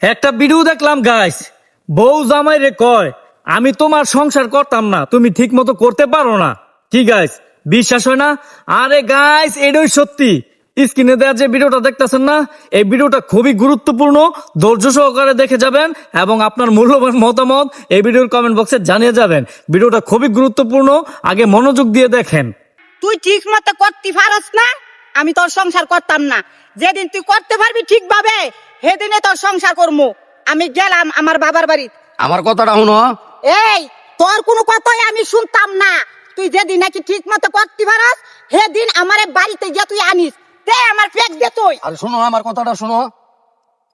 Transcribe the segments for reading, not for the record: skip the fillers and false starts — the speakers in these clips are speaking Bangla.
একটা ভিডিও দেখলাম গাইস, বউ জামাই রে কয় আমি তোমার সংসার করতাম না, তুমি ঠিক মতো করতে পারো না। কি গাইস, বিশ্বাস হয় না? আরে গাইস, এটাই সত্যি। স্ক্রিনে দেওয়া যে ভিডিওটা দেখতেছেন না, এই ভিডিওটা খুবই গুরুত্বপূর্ণ। ধৈর্য সহকারে দেখে যাবেন এবং আপনার মূল্যবান মতামত এই ভিডিওর কমেন্ট বক্সে জানিয়ে যাবেন। ভিডিওটা খুবই গুরুত্বপূর্ণ, আগে মনোযোগ দিয়ে দেখেন। তুই ঠিক মতো করতে পারস না, আমি তোর সংসার করতাম না। যেদিন তুই করতে পারবি ঠিকভাবে, সেদিনে তোর সংসার করবো। আমি গেলাম আমার বাবার বাড়ি। আমার কথাটা শুনো। এই, তোর কোনো কথাই আমি শুনতাম না। তুই যেদিন নাকি ঠিক মতো করতে পারস, সেদিন আমার বাড়িতে গিয়ে তুই আনিস। দে আমার পেট দে তুই। আরে শোনো, আমার কথাটা শোনো।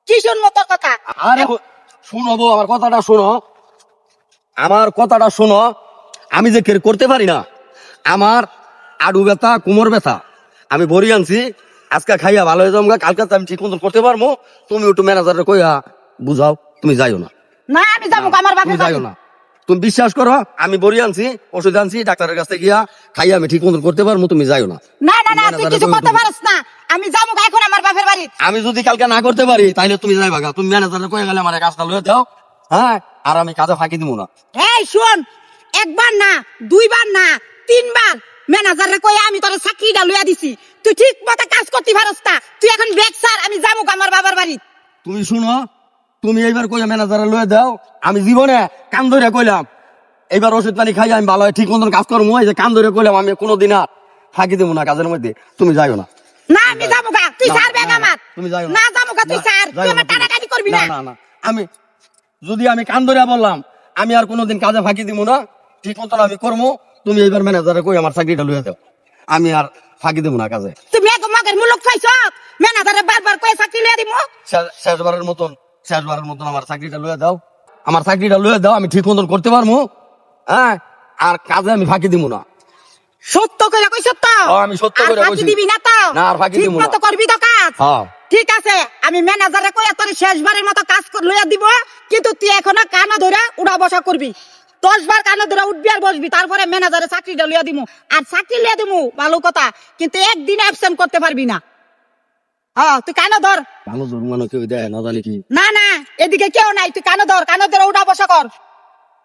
কি শুনবো তোর কথা? আরে শুনো বউ, আমার কথাটা শোনো। আমার কথাটা শোনো। আমি যে করতে পারি না, আমার আডু ব্যথা, কোমর ব্যথা, আমি বড়ি আনছি। আজকে খাইয়া ভালো হয়ে যাবো, কালকে তো আমি ঠিক মতো করতে পারবো। তুমি একটু ম্যানেজারে কইয়া বুঝাও, তুমি যাইও না। না, আমি যাবো আমার বাপের তুমি বাড়ি। যাইও না। তুমি বিশ্বাস করো, আমি বড়ি আনছি, ওষুধ আনছি, ডাক্তারের কাছে গিয়া খাইয়া আমি ঠিক মতো করতে পারবো। তুমি যাইও না। না না না, তুই কিছু করতে পারস না। আমি যাবো এখন আমার বাপের বাড়ি। আমি যদি কালকে না করতে পারি তাহলে তুমি যাইবা গা। তুমি ম্যানেজারে কয়ে গেলে আমার কাজটা লয়ে দাও, হ্যাঁ, আর আমি কাজে ফাঁকি দিব না। এই শোন, একবার না, দুইবার না, তিনবার ম্যানেজারে কই আমি তোর চাকরিটা লইয়া দিছি। তুই ঠিক মতো কাজ করতে পারস না। তুই এখন ব্যাগ ছাড়, আমি যাবো আমার বাবার বাড়ি। তুমি শুনো, তুমি এইবার কইয়া ম্যানেজারে লয়ে দাও। আমি জীবনে কান ধরে কইলাম এইবার ওষুধ পানি খাই আমি ভালো হয় ঠিক মতন কাজ করবো। এই যে কান ধরে কইলাম আমি কোনোদিন আর ফাঁকি দেবো না কাজের মধ্যে। তুমি যাইও না। না, আমি যাবো গা। তুই ছাড় ব্যাগ আমার। তুমি যাইও না যাবো গা, তুই ছাড়। তুই আমার টানাটানি করবি না। না না, আমি যদি আমি কান ধরে বললাম আমি আর কোনোদিন কাজে ফাঁকি দিব না, ঠিক মতন আমি করবো। তুমি এইবার ম্যানেজারে কই আমার চাকরিটা লইয়া দাও, আমি আর ফাঁকি দেবো না কাজে। তুমি এক মগের মুলুক পাইছ, ম্যানেজারে বারবার কই চাকরি লইয়া দিমু। শেষবারের মতন আমার চাকরিটা লইয়া দাও। আমার চাকরিটা লইয়া দাও, আমি ঠিক মতন করতে পারবো, হ্যাঁ, আর কাজে আমি ফাঁকি দিব না। সত্য কইরা কইছ তো? আমি সত্য আর কইরা ফাঁকি কইছি। দিবি না তো? না, আর ফাঁকি ঠিক দিমু না। মতো করবি তো কাজ? হ্যাঁ। ঠিক আছে, আমি ম্যানেজারে কইয়া তোর শেষবারের মতো কাজ লইয়া দিব। কিন্তু তুই এখনো কানা ধরে উড়া বসা করবি। 10 বার কানা ধরে উঠবি আর বসবি, তারপরে ম্যানেজারে চাকরিটা লইয়া দিমু। আর চাকরি লইয়া দিমু ভালো কথা, কিন্তু একদিন অ্যাবসেন্ট করতে পারবি না। হ্যাঁ, তুই কানা ধর। ভালো জরিমানা কেউ দেয় না জানি কি। না না, এদিকে কেউ নাই, তুই কানা ধরে উড়া বসা কর।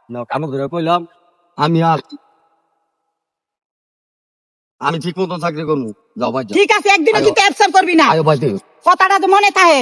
না, কান ধরে কইলাম আমি ঠিক মতন চাকরি করবো। যাও ভাই, যাও। ঠিক আছে, একদিনও আয়ো। কিন্তু অ্যাবসেন্ট করবি না। আয়ো ভাই, কথাটা তো মনে থাকে।